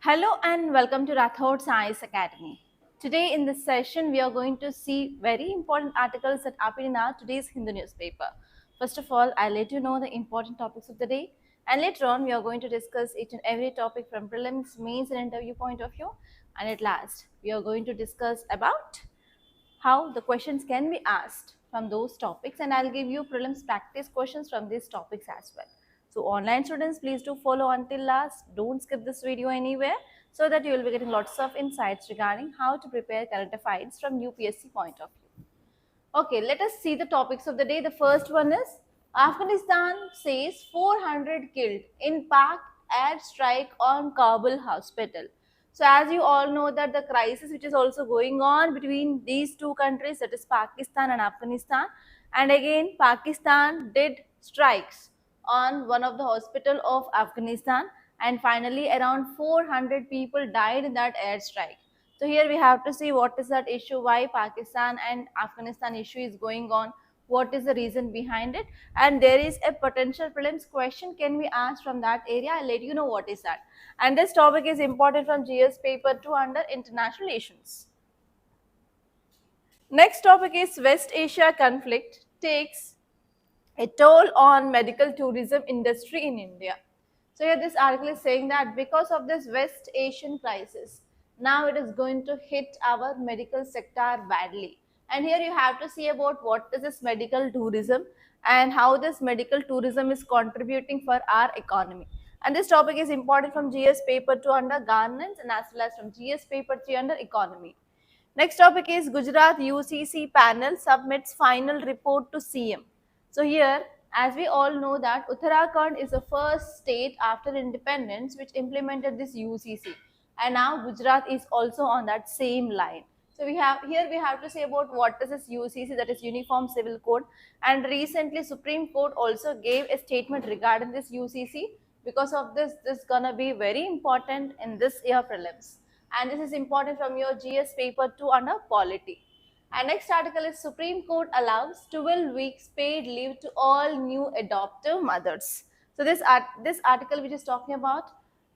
Hello and welcome to Rathod Science Academy. Today in this session, we are going to see very important articles that appear in our today's Hindu newspaper. First of all, I'll let you know the important topics of the day, and later on, we are going to discuss each and every topic from prelims, mains, and interview point of view. And at last, we are going to discuss about how the questions can be asked from those topics, and I'll give you prelims practice questions from these topics as well. So online students, please do follow until last. Don't skip this video anywhere so that you will be getting lots of insights regarding how to prepare current affairs from UPSC point of view. Okay, let us see the topics of the day. The first one is Afghanistan says 400 killed in Pak air strike on Kabul hospital. So as you all know that the crisis which is also going on between these two countries, that is Pakistan and Afghanistan, and again Pakistan did strikes on one of the hospital of Afghanistan, and finally around 400 people died in that airstrike. So here we have to see what is that issue, why Pakistan and Afghanistan issue is going on, what is the reason behind it, and there is a potential prelims question can be asked from that area. I'll let you know what is that. And this topic is important from GS paper 2 under international relations. Next topic is West Asia conflict takes a toll on medical tourism industry in India. So here this article is saying that because of this West Asian crisis, now it is going to hit our medical sector badly. And here you have to see about what is this medical tourism and how this medical tourism is contributing for our economy. And this topic is important from GS paper 2 under governance and as well as from GS paper 3 under economy. Next topic is Gujarat UCC panel submits final report to CM. So here, as we all know that Uttarakhand is the first state after independence which implemented this UCC, and now Gujarat is also on that same line. So we have to say about what is this UCC, that is Uniform Civil Code, and recently Supreme Court also gave a statement regarding this UCC. Because of this is gonna be very important in this year prelims, and this is important from your GS paper 2 under polity. And next article is Supreme Court allows 12 weeks paid leave to all new adoptive mothers. So this article which is talking about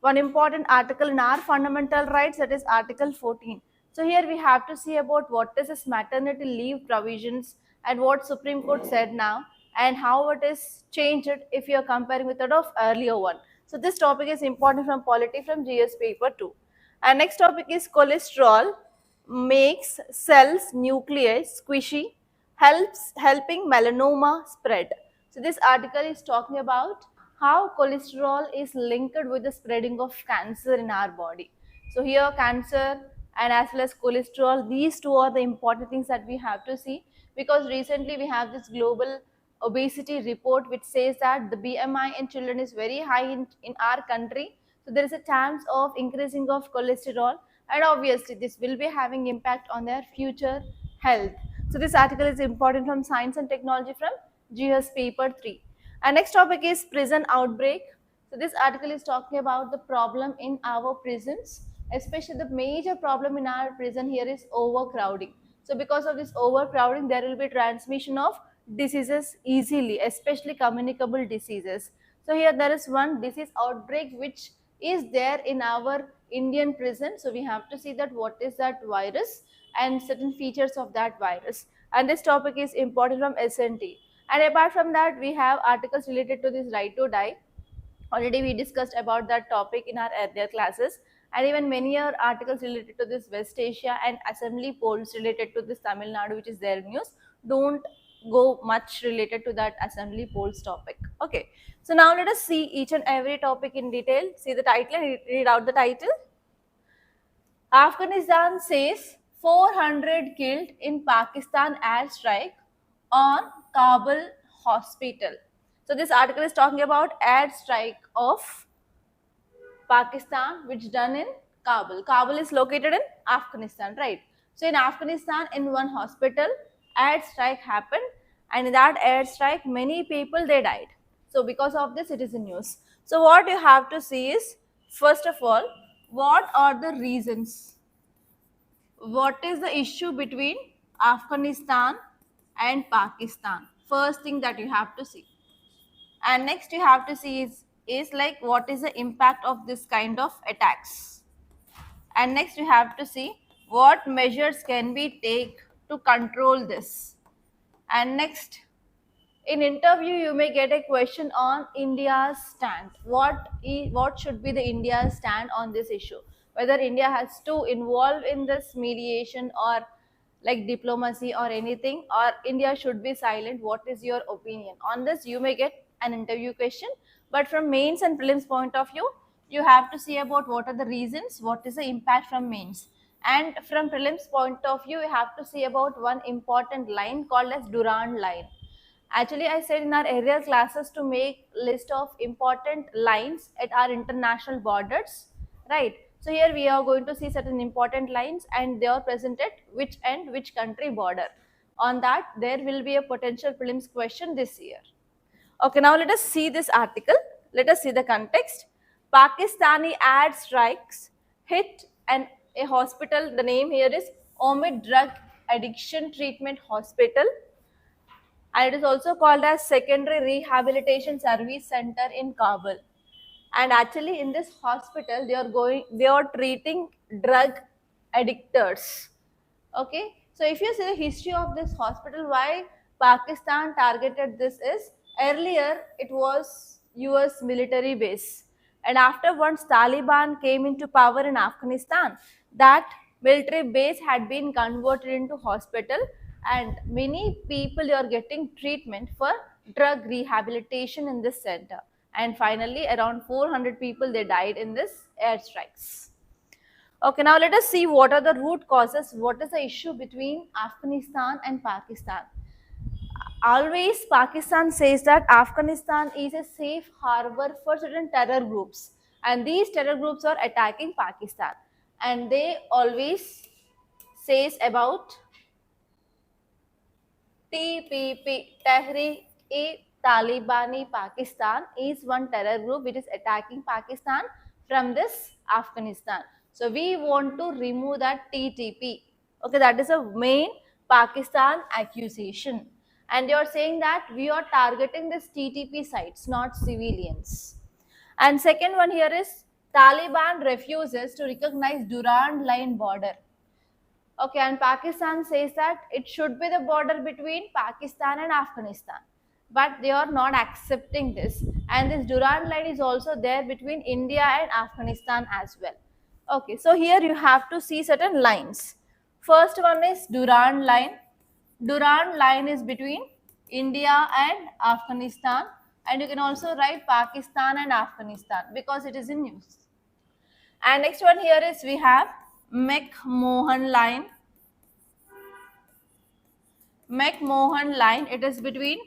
one important article in our fundamental rights, that is Article 14. So here we have to see about what is this maternity leave provisions and what Supreme Court said now and how it is changed if you are comparing with that of earlier one. So this topic is important from polity from GS paper 2. And next topic is cholesterol makes cells nuclei squishy, helping melanoma spread. So this article is talking about how cholesterol is linked with the spreading of cancer in our body. So here cancer and as well as cholesterol, these two are the important things that we have to see, because recently we have this global obesity report which says that the BMI in children is very high in our country. So there is a chance of increasing of cholesterol, and obviously this will be having impact on their future health. So this article is important from Science and Technology from GS paper 3. And next topic is prison outbreak. So this article is talking about the problem in our prisons, especially the major problem in our prison here is overcrowding. So because of this overcrowding, there will be transmission of diseases easily, especially communicable diseases. So here there is one disease outbreak which is there in our Indian prison. So we have to see that what is that virus and certain features of that virus. And this topic is important from SNT. And apart from that, we have articles related to this right to die. Already we discussed about that topic in our earlier classes, and even many other articles related to this West Asia and assembly polls related to this Tamil Nadu, which is their news. Don't go much related to that assembly polls topic. Okay, so now let us see each and every topic in detail. See the title and read out the title. Afghanistan says 400 killed in Pakistan airstrike on Kabul hospital. So this article is talking about airstrike of Pakistan which done in Kabul. Kabul is located in Afghanistan, right? So in Afghanistan, in one hospital, airstrike happened, and in that airstrike, many people they died. So because of this, it is in news. So what you have to see is, first of all, what are the reasons? What is the issue between Afghanistan and Pakistan? First thing that you have to see. And next you have to see is like what is the impact of this kind of attacks. And next we have to see what measures can we take to control this. And next, in interview you may get a question on India's stand. What should be the India's stand on this issue, whether India has to involve in this mediation or like diplomacy or anything, or India should be silent. What is your opinion on this? You may get an interview question. But from mains and prelims point of view, you have to see about what are the reasons, what is the impact from mains. And from prelims point of view, you have to see about one important line called as Durand line. Actually, I said in our earlier classes to make list of important lines at our international borders, right? So here we are going to see certain important lines and they are present at which end, which country border. On that, there will be a potential prelims question this year. Okay, now let us see this article. Let us see the context. Pakistani ad strikes hit a hospital. The name here is Omid Drug Addiction Treatment Hospital, and it is also called as Secondary Rehabilitation Service Center in Kabul. And actually in this hospital they are treating drug addictors. Okay, so if you see the history of this hospital, why Pakistan targeted this is, earlier it was US military base, and after once Taliban came into power in Afghanistan, that military base had been converted into hospital, and many people are getting treatment for drug rehabilitation in this center. And finally around 400 people they died in this airstrikes. Okay, now let us see what are the root causes. What is the issue between Afghanistan and Pakistan? Always Pakistan says that Afghanistan is a safe harbor for certain terror groups, and these terror groups are attacking Pakistan, and they always says about TPP, Tehreek-e-Talibani Pakistan, is one terror group which is attacking Pakistan from this Afghanistan. So we want to remove that TTP. Okay, that is a main Pakistan accusation. And you are saying that we are targeting this TTP sites, not civilians. And second one here is Taliban refuses to recognize Durand line border. Okay, and Pakistan says that it should be the border between Pakistan and Afghanistan, but they are not accepting this. And this Durand line is also there between India and Afghanistan as well. Okay, so here you have to see certain lines. First one is Durand line. Durand line is between India and Afghanistan, and you can also write Pakistan and Afghanistan because it is in news. And next one here is we have McMahon line. McMahon line, it is between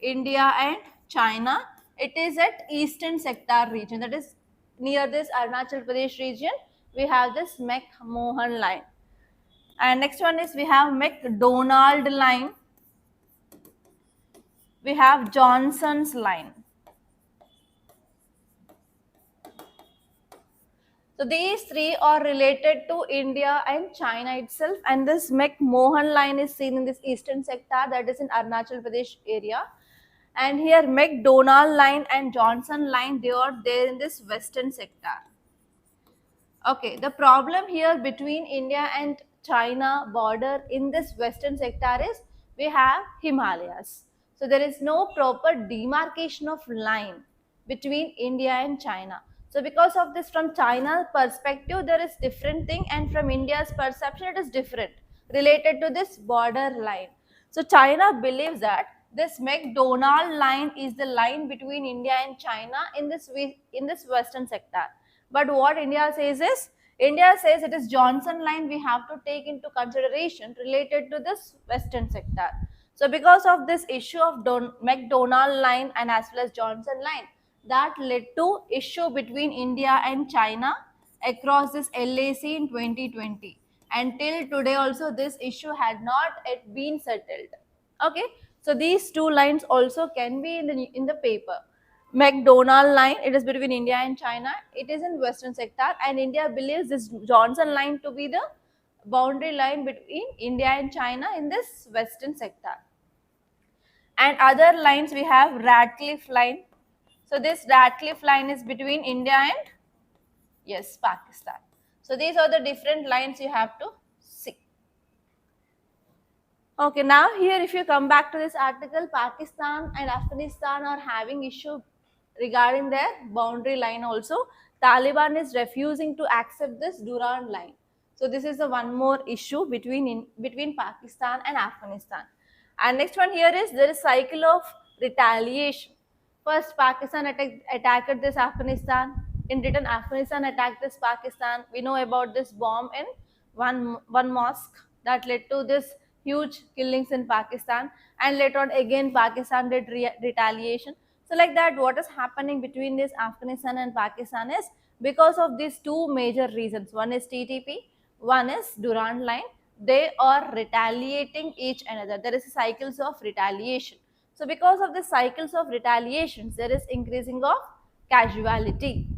India and China. It is at eastern sector region, that is near this Arunachal Pradesh region. We have this McMahon line. And next one is we have McDonald line. We have Johnson's line. So these three are related to India and China itself, and this McMahon line is seen in this eastern sector, that is in Arunachal Pradesh area. And here McDonald line and Johnson line, they are there in this western sector. Okay, the problem here between India and China border in this western sector is we have Himalayas. So there is no proper demarcation of line between India and China. So because of this, from China's perspective there is different thing, and from India's perception it is different related to this border line. So China believes that this McDonald line is the line between India and China in this western sector. But what India says is, India says it is Johnson line we have to take into consideration related to this western sector. So because of this issue of McDonald line and as well as Johnson line, that led to issue between India and China across this LAC in 2020. And till today also this issue had not yet been settled. Okay, so these two lines also can be in the paper. McDonald line, it is between India and China. It is in western sector, and India believes this Johnson line to be the boundary line between India and China in this western sector. And other lines we have Radcliffe line. So this Radcliffe line is between India and, yes, Pakistan. So these are the different lines you have to see. Okay, now here if you come back to this article, Pakistan and Afghanistan are having issue regarding their boundary line also. Taliban is refusing to accept this Durand line. So this is the one more issue between Pakistan and Afghanistan. And next one here is there is cycle of retaliation. First Pakistan attacked this Afghanistan. In return Afghanistan attacked this Pakistan. We know about this bomb in one mosque that led to this huge killings in Pakistan, and later on again Pakistan did retaliation. So like that what is happening between this Afghanistan and Pakistan is because of these two major reasons. One is TTP, one is Durand line. They are retaliating each another. There is cycles of retaliation. So because of the cycles of retaliations there is increasing of casualty.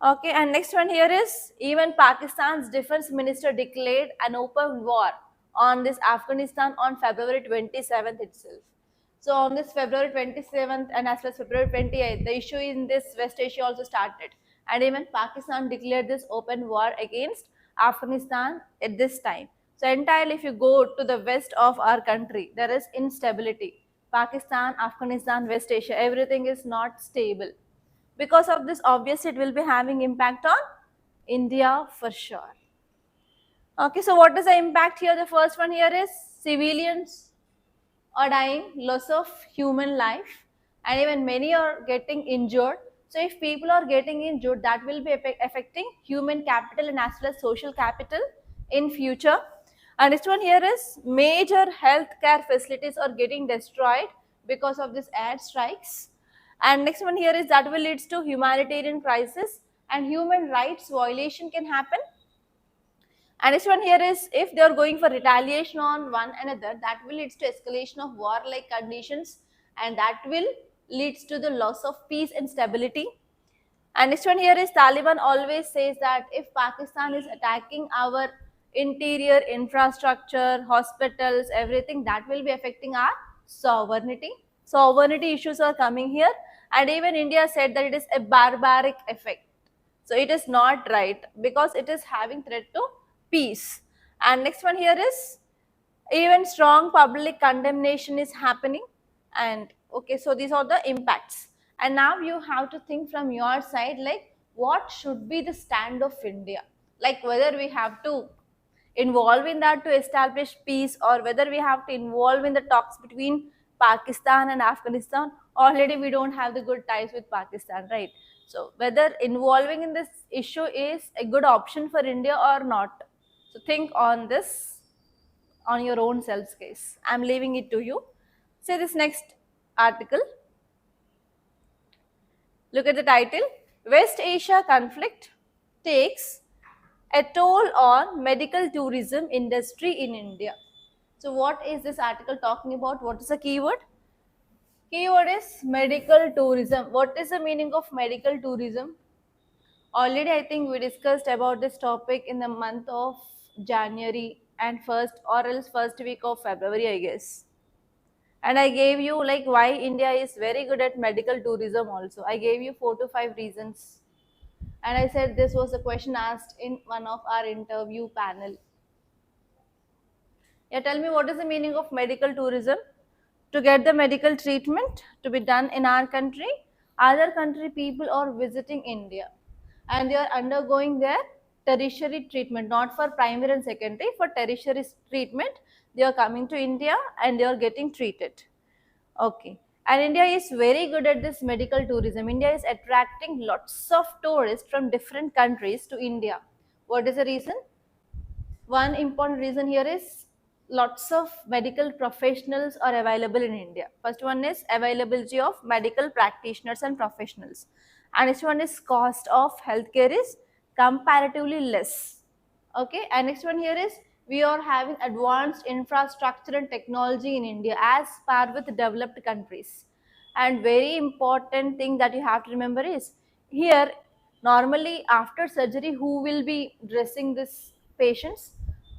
Okay, and next one here is even Pakistan's defense minister declared an open war on this Afghanistan on February 27th itself. So on this February 27th and as well as February 28th, the issue in this West Asia also started. And even Pakistan declared this open war against Afghanistan at this time. So entirely if you go to the west of our country, there is instability. Pakistan, Afghanistan, West Asia, everything is not stable. Because of this, obviously it will be having impact on India for sure. Okay, so what is the impact here? The first one here is civilians are dying, loss of human life, and even many are getting injured. So if people are getting injured, that will be affecting human capital and as well as social capital in future. And next one here is major healthcare facilities are getting destroyed because of this air strikes. And next one here is that will leads to humanitarian crisis and human rights violation can happen. And this one here is if they are going for retaliation on one another, that will leads to escalation of war-like conditions, and that will leads to the loss of peace and stability. And next one here is Taliban always says that if Pakistan is attacking our interior infrastructure, hospitals, everything, that will be affecting our sovereignty. Sovereignty issues are coming here, and even India said that it is a barbaric effect. So it is not right because it is having threat to peace. And next one here is even strong public condemnation is happening. And okay, so these are the impacts. And now you have to think from your side like what should be the stand of India, like whether we have to involve in that to establish peace or whether we have to involve in the talks between Pakistan and Afghanistan. Already we don't have the good ties with Pakistan, right? So whether involving in this issue is a good option for India or not. So think on this on your own self's case. I'm leaving it to you. Say this next article. Look at the title. West Asia conflict takes a toll on medical tourism industry in India. So what is this article talking about? What is the keyword? Keyword is medical tourism. What is the meaning of medical tourism? Already I think we discussed about this topic in the month of January and first or else first week of February, I guess. And I gave you like why India is very good at medical tourism also. I gave you 4 to 5 reasons. And I said this was a question asked in one of our interview panel. Yeah, tell me what is the meaning of medical tourism? To get the medical treatment to be done in our country, other country people are visiting India and they are undergoing their tertiary treatment, not for primary and secondary, for tertiary treatment. They are coming to India and they are getting treated. Okay. And India is very good at this medical tourism. India is attracting lots of tourists from different countries to India. What is the reason? One important reason here is lots of medical professionals are available in India. First one is availability of medical practitioners and professionals. And next one is cost of healthcare is comparatively less. Okay, and next one here is we are having advanced infrastructure and technology in India as par with developed countries. And very important thing that you have to remember is here normally after surgery who will be dressing this patients?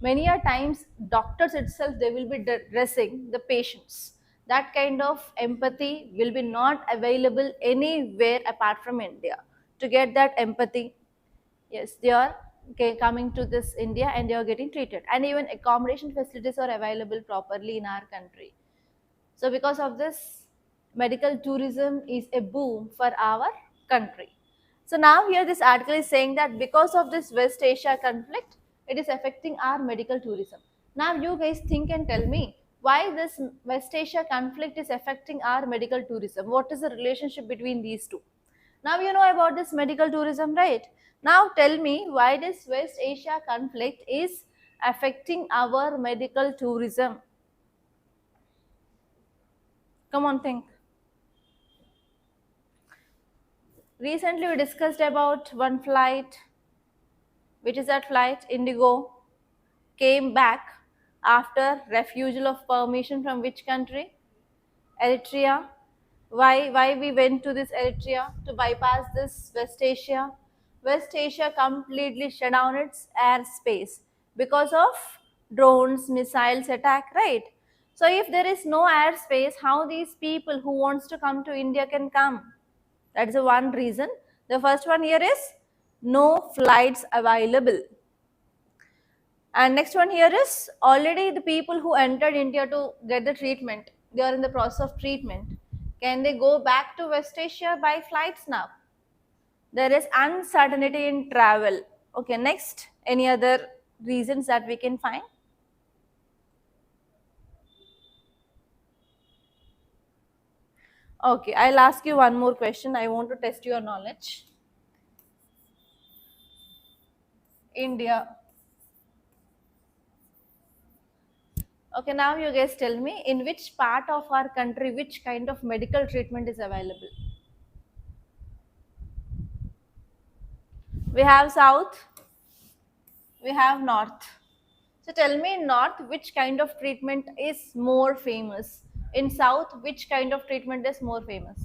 Many a times doctors itself they will be dressing the patients. That kind of empathy will be not available anywhere apart from India. To get that empathy, yes, they are okay, coming to this India and you're getting treated, and even accommodation facilities are available properly in our country. So because of this, medical tourism is a boom for our country. So now here this article is saying that because of this West Asia conflict, it is affecting our medical tourism. Now you guys think and tell me why this West Asia conflict is affecting our medical tourism. What is the relationship between these two? Now you know about this medical tourism, right? Now tell me why this West Asia conflict is affecting our medical tourism. Come on, think. Recently we discussed about one flight, which is that flight Indigo came back after refusal of permission from which country? Eritrea. Why we went to this Eritrea to bypass this West Asia? West Asia completely shut down its airspace because of drones, missiles attack, right? So if there is no airspace, how these people who wants to come to India can come? That is the one reason. The first one here is no flights available. And next one here is already the people who entered India to get the treatment, they are in the process of treatment. Can they go back to West Asia by flights now? There is uncertainty in travel. Okay, next, any other reasons that we can find? Okay, I'll ask you one more question. I want to test your knowledge. India. Okay, now you guys tell me in which part of our country, which kind of medical treatment is available? We have south, we have north. So tell me in north, which kind of treatment is more famous? In south, which kind of treatment is more famous?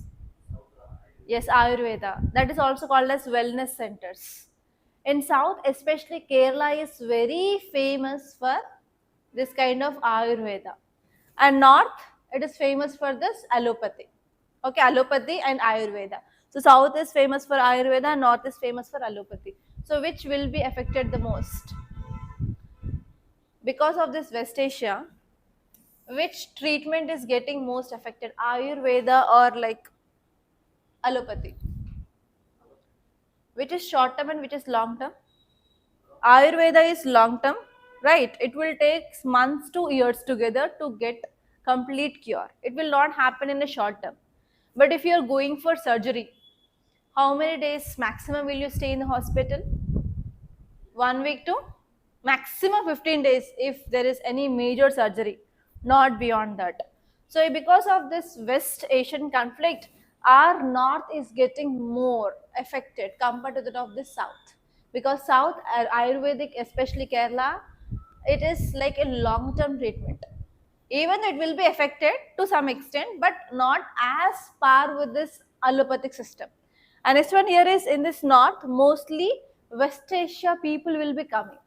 Yes, Ayurveda. That is also called as wellness centers. In south, especially Kerala is very famous for this kind of Ayurveda. And north, it is famous for this allopathy. Okay, allopathy and Ayurveda. So south is famous for Ayurveda, north is famous for allopathy. So which will be affected the most? Because of this West Asia, which treatment is getting most affected, Ayurveda or like allopathy? Which is short term and which is long term? Ayurveda is long term, right? It will take months to years together to get complete cure. It will not happen in a short term. But if you are going for surgery, how many days maximum will you stay in the hospital? 1 week to maximum 15 days if there is any major surgery, not beyond that. So because of this West Asian conflict, our north is getting more affected compared to that of the south, because south Ayurvedic, especially Kerala, it is like a long term treatment. Even it will be affected to some extent, but not as par with this allopathic system. And this one here is in this north, mostly West Asia people will be coming.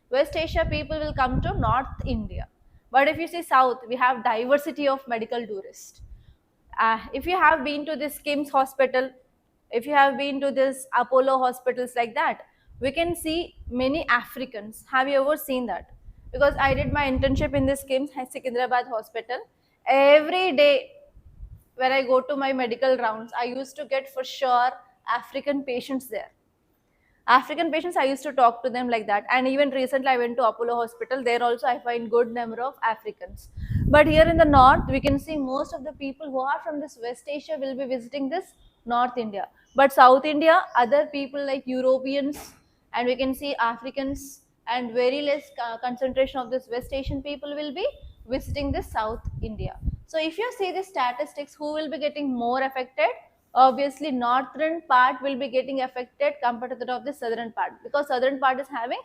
West Asia people will come to North India. But if you see South, we have diversity of medical tourists. If you have been to this KIMS hospital, if you have been to this Apollo hospitals like that, we can see many Africans. Have you ever seen that? Because I did my internship in this KIMS Secunderabad hospital. Every day when I go to my medical rounds, I used to get for sure African patients there. African patients, I used to talk to them like that. And even recently, I went to Apollo Hospital. There also, I find good number of Africans. But here in the north, we can see most of the people who are from this West Asia will be visiting this North India. But South India, other people like Europeans, and we can see Africans, and very less concentration of this West Asian people will be visiting this South India. So if you see the statistics, who will be getting more affected? Obviously northern part will be getting affected compared to that of the southern part, because southern part is having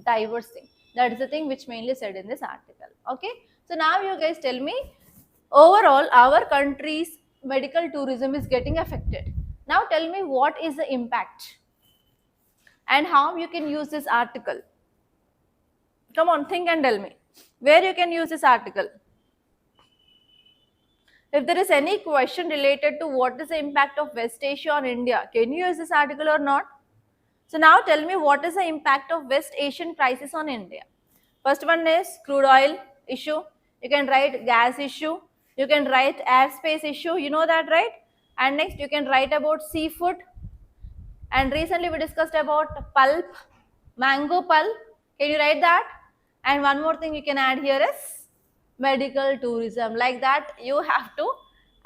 diverse thing. That is the thing which mainly said in this article. Okay, so now you guys tell me, overall our country's medical tourism is getting affected. Now tell me what is the impact and how you can use this article. Come on, think and tell me where you can use this article. If there is any question related to what is the impact of West Asia on India, can you use this article or not? So now tell me, what is the impact of West Asian crisis on India? First one is crude oil issue. You can write gas issue. You can write airspace issue. You know that, right? And next you can write about seafood. And recently we discussed about pulp, mango pulp. Can you write that? And one more thing you can add here is medical tourism. Like that, you have to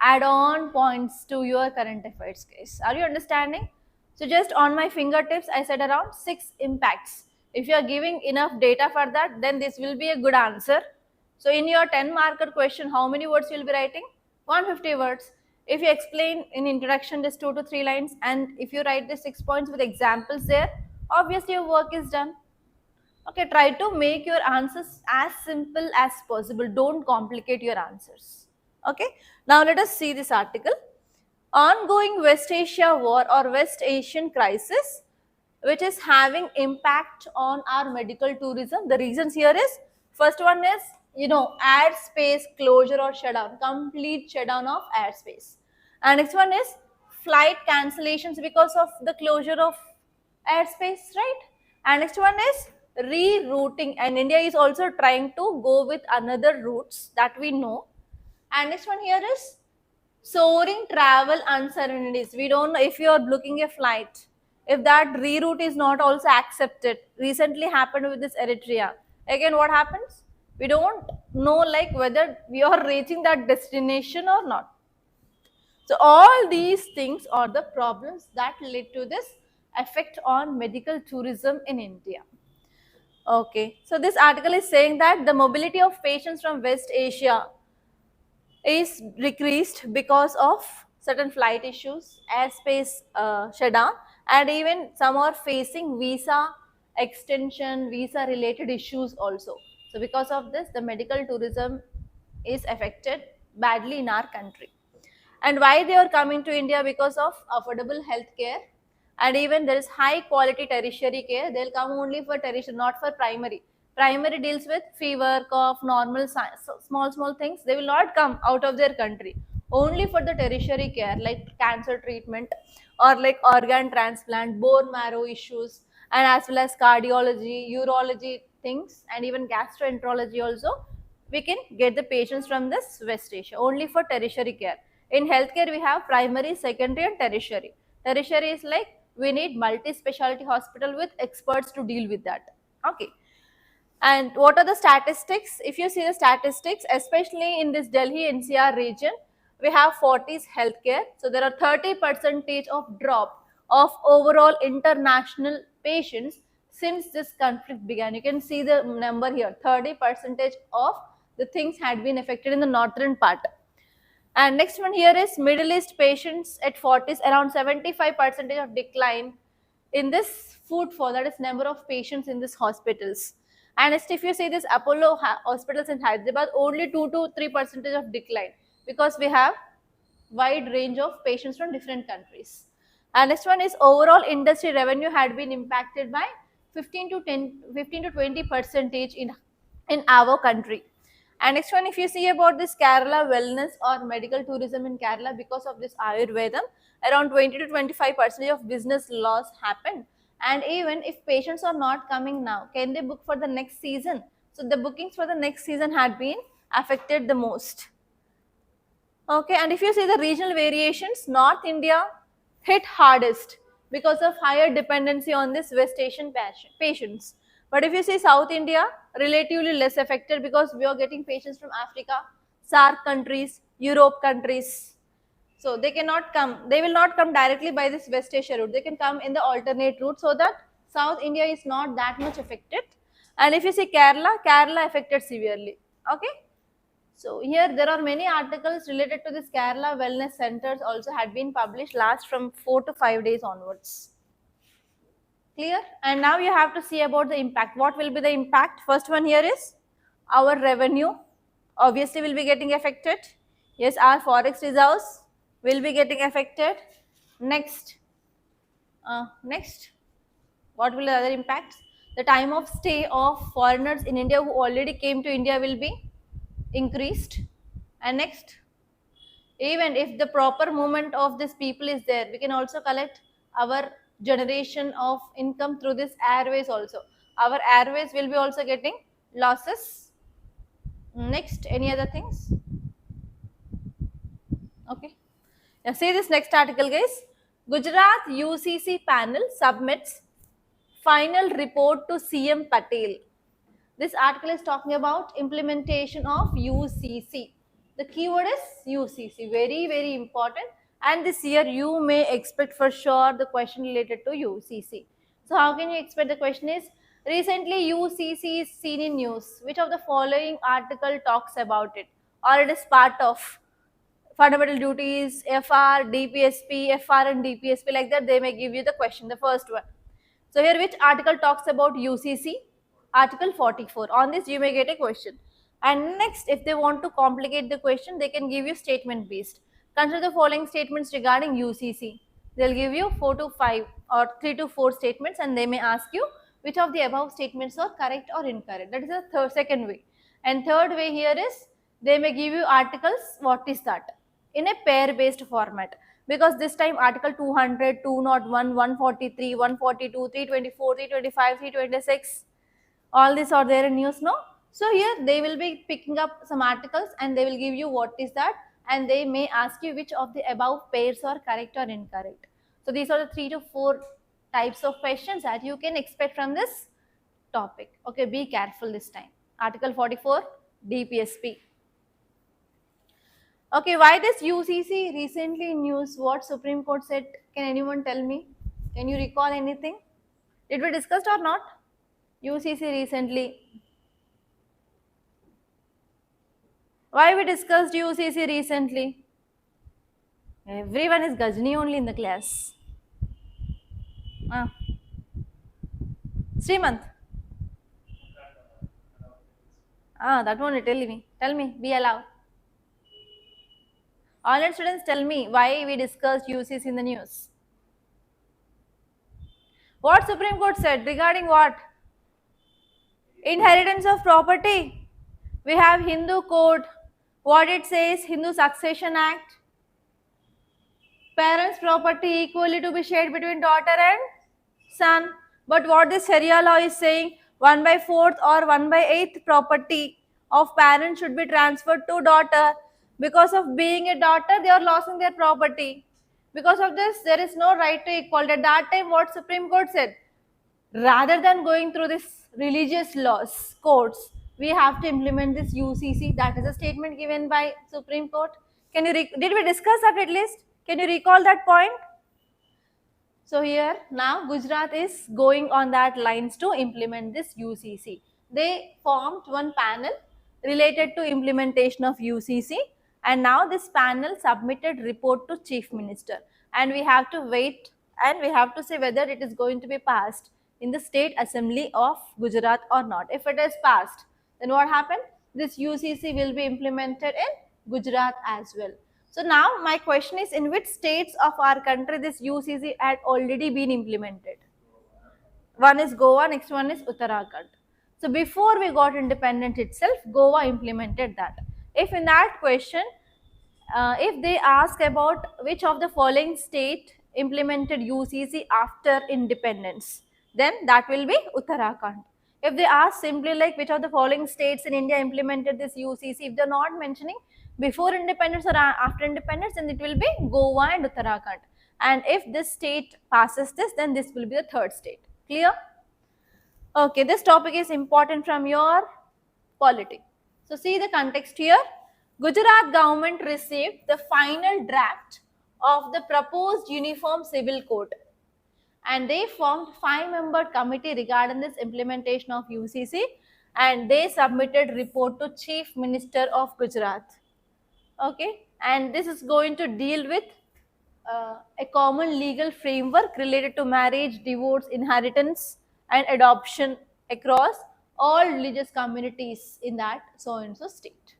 add on points to your current affairs case. Are you understanding? So just on my fingertips, I said around 6 impacts. If you are giving enough data for that, then this will be a good answer. So in your 10 marker question, how many words you will be writing? 150 words. If you explain in introduction just 2 to 3 lines, and if you write the 6 points with examples there, obviously your work is done. Okay, try to make your answers as simple as possible. Don't complicate your answers. Okay, now let us see this article. Ongoing West Asia war or West Asian crisis, which is having impact on our medical tourism. The reasons here is, first one is, airspace closure or shutdown, complete shutdown of airspace. And next one is flight cancellations because of the closure of airspace, right? And next one is rerouting, and India is also trying to go with another routes that we know. And next one here is soaring travel uncertainties. We don't know if you are booking a flight, if that reroute is not also accepted. Recently happened with this Eritrea. Again, what happens? We don't know like whether we are reaching that destination or not. So all these things are the problems that lead to this effect on medical tourism in India. Okay, so this article is saying that the mobility of patients from West Asia is decreased because of certain flight issues, airspace shutdown, and even some are facing visa extension, visa related issues also. So because of this, the medical tourism is affected badly in our country. And why they are coming to India? Because of affordable health care, and even there is high quality tertiary care. They'll come only for tertiary, not for primary. Primary deals with fever, cough, normal small things. They will not come out of their country. Only for the tertiary care like cancer treatment or like organ transplant, bone marrow issues, and as well as cardiology, urology things, and even gastroenterology also. We can get the patients from this West Asia only for tertiary care. In healthcare, we have primary, secondary, and tertiary. Tertiary is like we need multi-specialty hospital with experts to deal with that. Okay. And what are the statistics? If you see the statistics, especially in this Delhi NCR region, we have Fortis healthcare. So there are 30% of drop of overall international patients since this conflict began. You can see the number here, 30% of the things had been affected in the northern part. And next one here is Middle East patients at Fortis, around 75% of decline in this food fall, that is number of patients in these hospitals. And if you see this Apollo hospitals in Hyderabad, only 2 to 3% of decline because we have wide range of patients from different countries. And next one is overall industry revenue had been impacted by 15 to 20% in our country. And next one, if you see about this Kerala wellness or medical tourism in Kerala, because of this Ayurvedam, around 20 to 25% of business loss happened. And even if patients are not coming now, can they book for the next season? So the bookings for the next season had been affected the most. Okay, and if you see the regional variations, North India hit hardest because of higher dependency on this West Asian patients. But if you see South India, relatively less affected because we are getting patients from Africa, SAARC countries, Europe countries. So they cannot come, they will not come directly by this West Asia route. They can come in the alternate route, so that South India is not that much affected. And if you see Kerala, Kerala affected severely. Okay. So here there are many articles related to this Kerala wellness centers also had been published last from 4 to 5 days onwards. Clear? And now you have to see about the impact. What will be the impact? First one here is our revenue obviously will be getting affected. Yes, our forex reserves will be getting affected. Next, what will the other impacts? The time of stay of foreigners in India who already came to India will be increased. And next, even if the proper movement of these people is there, we can also collect our generation of income through this airways also. Our airways will be also getting losses. Next, any other things? Okay. Now see this next article, guys. Gujarat UCC panel submits final report to CM Patel. This article is talking about implementation of UCC. The keyword is UCC, very, very important. And this year you may expect for sure the question related to UCC. So how can you expect? The question is, recently UCC is seen in news. Which of the following article talks about it? Or it is part of fundamental duties, FR, DPSP, FR and DPSP, like that they may give you the question, the first one. So here which article talks about UCC? Article 44. On this you may get a question. And next, if they want to complicate the question, they can give you statement based. Consider the following statements regarding UCC. They'll give you 4 to 5 or 3 to 4 statements and they may ask you which of the above statements are correct or incorrect. That is the second way. And third way here is they may give you articles, what is that? In a pair based format, because this time article 200, 201, 143, 142, 324, 325, 326, all these are there in news, no? So here they will be picking up some articles and they will give you what is that, and they may ask you which of the above pairs are correct or incorrect. So these are the 3 to 4 types of questions that you can expect from this topic. Okay, be careful this time. Article 44, DPSP. Okay, why this UCC recently in news? What Supreme Court said? Can anyone tell me? Can you recall anything? Did we discuss or not? UCC recently. Why we discussed UCC recently? Everyone is Gajni only in the class. Srimant. That one tell me. Tell me, be allowed. Online students, tell me why we discussed UCC in the news. What Supreme Court said regarding what? Inheritance of property. We have Hindu code. What it says? Hindu Succession Act. Parents' property equally to be shared between daughter and son. But what this Sharia law is saying, 1/4 or 1/8 property of parents should be transferred to daughter. Because of being a daughter, they are losing their property. Because of this, there is no right to equality. At that time, what Supreme Court said? Rather than going through this religious laws, courts, we have to implement this UCC. That is a statement given by Supreme Court. Can you did we discuss that at least? Can you recall that point? So here now Gujarat is going on that lines to implement this UCC. They formed one panel related to implementation of UCC, and now this panel submitted report to Chief Minister, and we have to wait and we have to say whether it is going to be passed in the State Assembly of Gujarat or not. If it is passed, then what happened? This UCC will be implemented in Gujarat as well. So now my question is, in which states of our country this UCC had already been implemented? One is Goa, next one is Uttarakhand. So before we got independent itself, Goa implemented that. If in that question, if they ask about which of the following state implemented UCC after independence, then that will be Uttarakhand. If they ask simply like which of the following states in India implemented this UCC, if they are not mentioning before independence or after independence, then it will be Goa and Uttarakhand. And if this state passes this, then this will be the third state. Clear? Okay, this topic is important from your polity. So see the context here. Gujarat government received the final draft of the proposed uniform civil code, and they formed 5-member committee regarding this implementation of UCC, and they submitted report to Chief Minister of Gujarat. Okay, and this is going to deal with a common legal framework related to marriage, divorce, inheritance and adoption across all religious communities in that so and so state.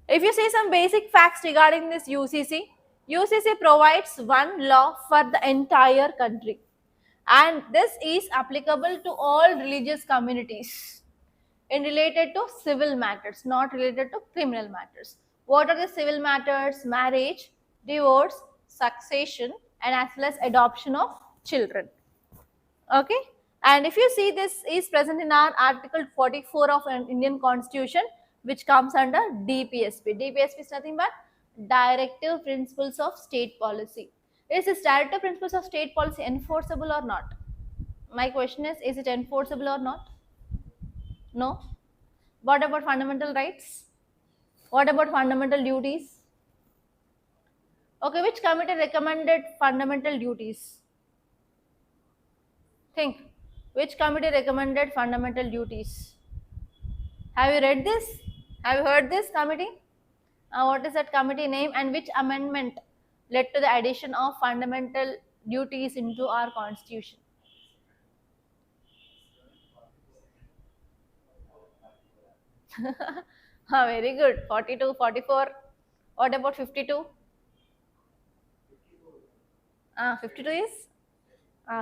If you see some basic facts regarding this UCC, UCC provides one law for the entire country, and this is applicable to all religious communities in related to civil matters, not related to criminal matters. What are the civil matters? Marriage, divorce, succession, and as well as adoption of children. Okay, and if you see, this is present in our article 44 of an Indian constitution, which comes under DPSP. DPSP is nothing but directive principles of state policy. Is this directive principles of state policy enforceable or not? My question is it enforceable or not? No. What about fundamental rights? What about fundamental duties? Okay, which committee recommended fundamental duties? Think. Which committee recommended fundamental duties? Have you read this? Have you heard this committee? What is that committee name, and which amendment led to the addition of fundamental duties into our constitution? Very good. 42, 44. What about 52? 52 is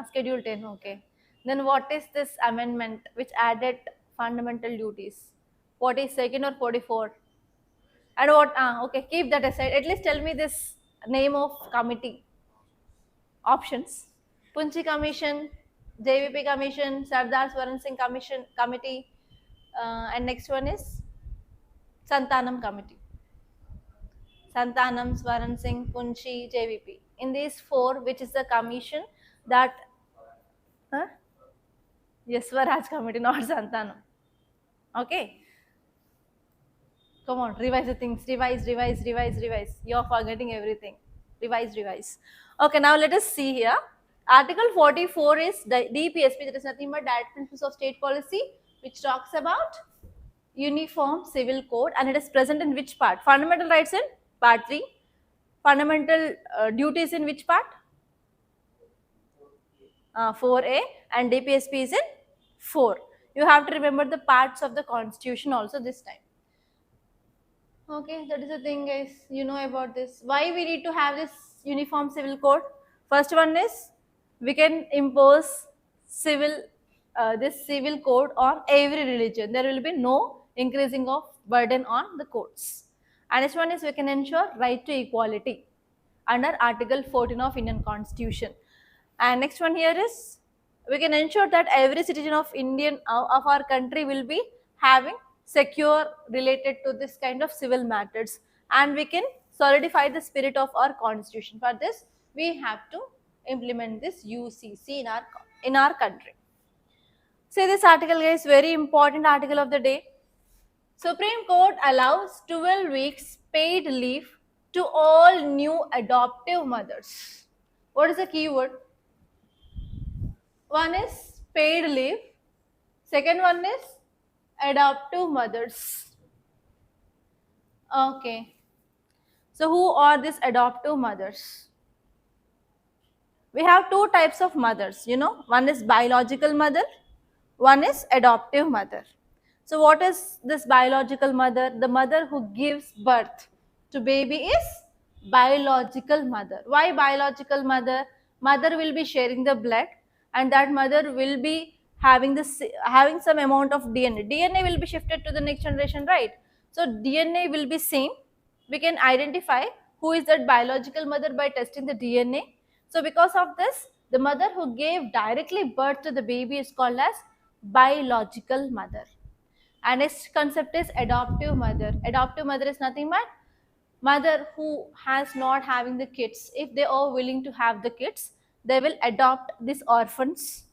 schedule 10. Okay. Then what is this amendment which added fundamental duties? 42nd or 44? And what? Okay, keep that aside. At least tell me this name of committee. Options: Punchi Commission, JVP Commission, Sardar Swaran Singh Commission Committee, and next one is Santanam Committee. Santanam, Swaran Singh, Punchi, JVP. In these four, which is the commission that? Huh? Yes, Swaraj Committee, not Santanam. Okay. Come on, revise the things. Revise, revise, revise, revise. You're forgetting everything. Revise, revise. Okay, now let us see here. Article 44 is the DPSP, that is nothing but Direct Principles of State Policy, which talks about Uniform Civil Code, and it is present in which part? Fundamental rights in part 3. Fundamental duties in which part? 4A, and DPSP is in 4. You have to remember the parts of the constitution also this time. Okay, that is the thing, guys. You know about this. Why we need to have this uniform civil code? First one is we can impose this civil code on every religion. There will be no increasing of burden on the courts. And next one is we can ensure right to equality under Article 14 of Indian Constitution. And next one here is we can ensure that every citizen of of our country will be having secure related to this kind of civil matters, and we can solidify the spirit of our constitution. For this we have to implement this UCC in our country. Say this article, guys, very important article of the day. Supreme Court allows 12 weeks paid leave to all new adoptive mothers. What is the key word? One is paid leave, second one is adoptive mothers. Okay. So who are these adoptive mothers? We have two types of mothers, one is biological mother, one is adoptive mother. So what is this biological mother? The mother who gives birth to baby is biological mother. Why biological mother? Mother will be sharing the blood, and that mother will be having some amount of DNA. DNA will be shifted to the next generation, right? So DNA will be same. We can identify who is that biological mother by testing the DNA. So because of this, the mother who gave directly birth to the baby is called as biological mother. And next concept is adoptive mother. Adoptive mother is nothing but mother who has not having the kids. If they are willing to have the kids, they will adopt these orphans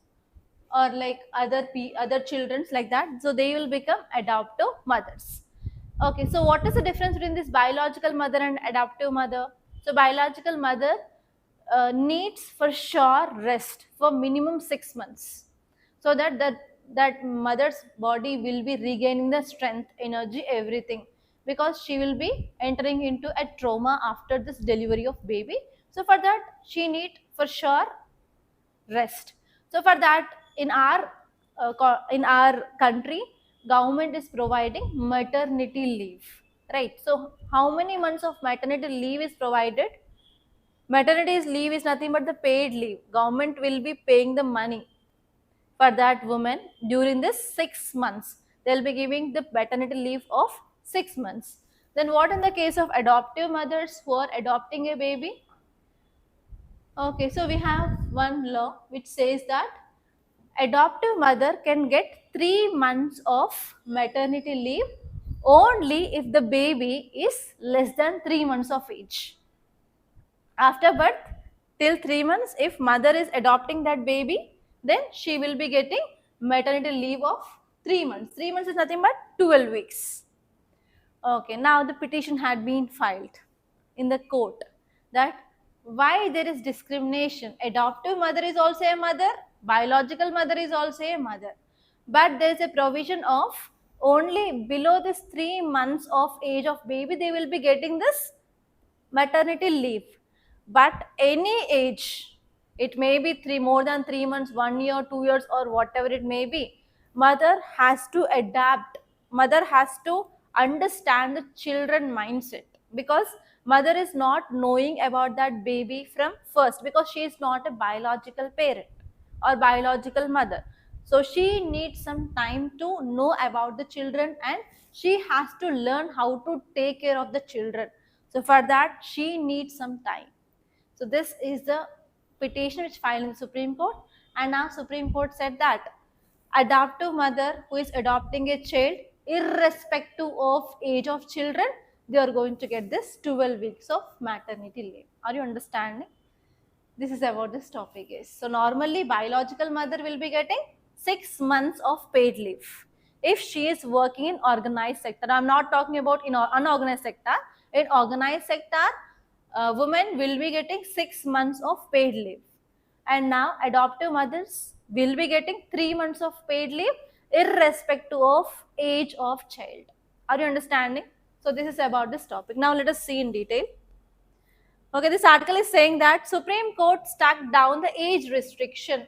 or like other children like that. So they will become adoptive mothers. Okay, so what is the difference between this biological mother and adoptive mother? So biological mother needs for sure rest for minimum 6 months, so that mother's body will be regaining the strength, energy, everything, because she will be entering into a trauma after this delivery of baby. So for that she need for sure rest. So for that, in our country, government is providing maternity leave, right? So how many months of maternity leave is provided? Maternity leave is nothing but the paid leave. Government will be paying the money for that woman during this 6 months. They'll be giving the maternity leave of 6 months. Then what in the case of adoptive mothers who are adopting a baby? Okay, so we have one law which says that adoptive mother can get 3 months of maternity leave only if the baby is less than 3 months of age. After birth till 3 months, if mother is adopting that baby, then she will be getting maternity leave of 3 months. 3 months is nothing but 12 weeks. Okay, now the petition had been filed in the court that why there is discrimination. Adoptive mother is also a mother, biological mother is also a mother, but there is a provision of only below this 3 months of age of baby they will be getting this maternity leave. But any age, it may be more than 3 months, 1 year, 2 years, or whatever it may be, mother has to adapt, mother has to understand the children mindset, because mother is not knowing about that baby from first, because she is not a biological parent or biological mother. So she needs some time to know about the children, and she has to learn how to take care of the children. So for that she needs some time. So this is the petition which filed in the Supreme Court, and now Supreme Court said that adoptive mother who is adopting a child, irrespective of age of children, they are going to get this 12 weeks of maternity leave. Are you understanding? This is about this topic is. So normally biological mother will be getting 6 months of paid leave if she is working in organized sector. I'm not talking about in unorganized sector. In organized sector, women will be getting 6 months of paid leave, and now adoptive mothers will be getting 3 months of paid leave irrespective of age of child. Are you understanding? So this is about this topic. Now let us see in detail. Okay, this article is saying that Supreme Court struck down the age restriction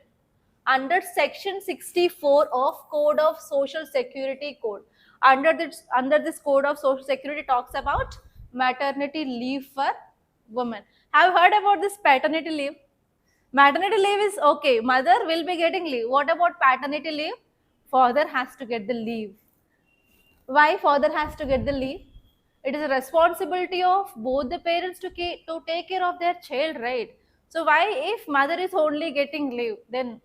under Section 64 of Code of Social Security Code. Under this Code of Social Security talks about maternity leave for women. Have you heard about this paternity leave? Maternity leave is okay. Mother will be getting leave. What about paternity leave? Father has to get the leave. Why father has to get the leave? It is a responsibility of both the parents to take care of their child, right? So why if mother is only getting leave, then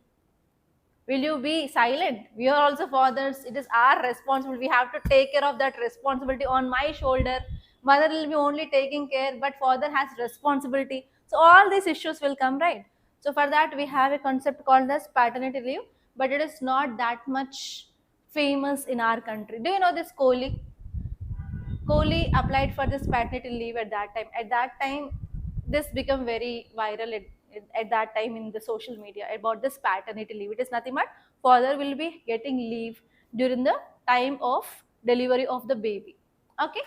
will you be silent? We are also fathers. It is our responsibility. We have to take care of that responsibility on my shoulder. Mother will be only taking care, but father has responsibility. So all these issues will come, right? So for that we have a concept called as paternity leave, but it is not that much famous in our country. Do you know this Kohli? Kohli applied for this paternity leave at that time. At that time, this became very viral at that time in the social media about this paternity leave. It is nothing but father will be getting leave during the time of delivery of the baby. Okay.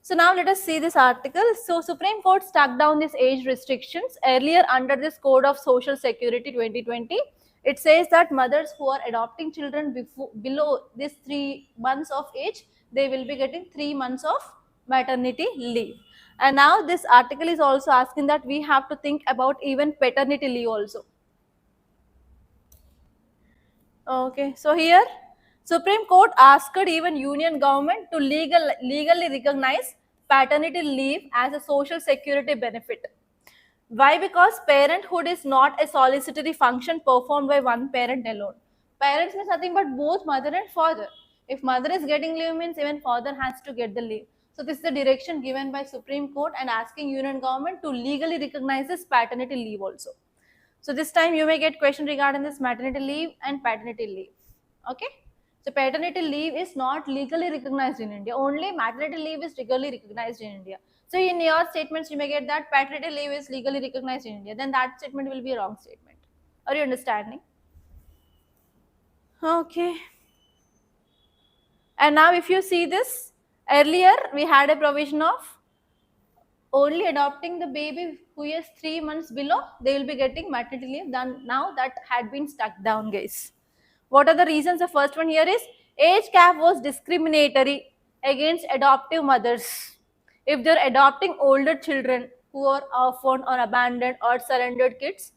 So now let us see this article. So Supreme Court struck down these age restrictions earlier under this Code of Social Security 2020. It says that mothers who are adopting children below this 3 months of age, they will be getting 3 months of maternity leave. And now this article is also asking that we have to think about even paternity leave also. Okay, so here Supreme Court asked even union government to legally recognize paternity leave as a social security benefit. Why? Because parenthood is not a solicitory function performed by one parent alone. Parents means nothing but both mother and father. If mother is getting leave means even father has to get the leave. So this is the direction given by Supreme Court and asking union government to legally recognize this paternity leave also. So this time you may get question regarding this maternity leave and paternity leave. Okay. So paternity leave is not legally recognized in India. Only maternity leave is legally recognized in India. So in your statements, you may get that paternity leave is legally recognized in India. Then that statement will be a wrong statement. Are you understanding? Okay. And now if you see this, earlier we had a provision of only adopting the baby who is 3 months below, they will be getting maternity leave. Then now that had been stuck down, guys. What are the reasons? The first one here is age cap was discriminatory against adoptive mothers. If they're adopting older children who are orphaned or abandoned or surrendered kids,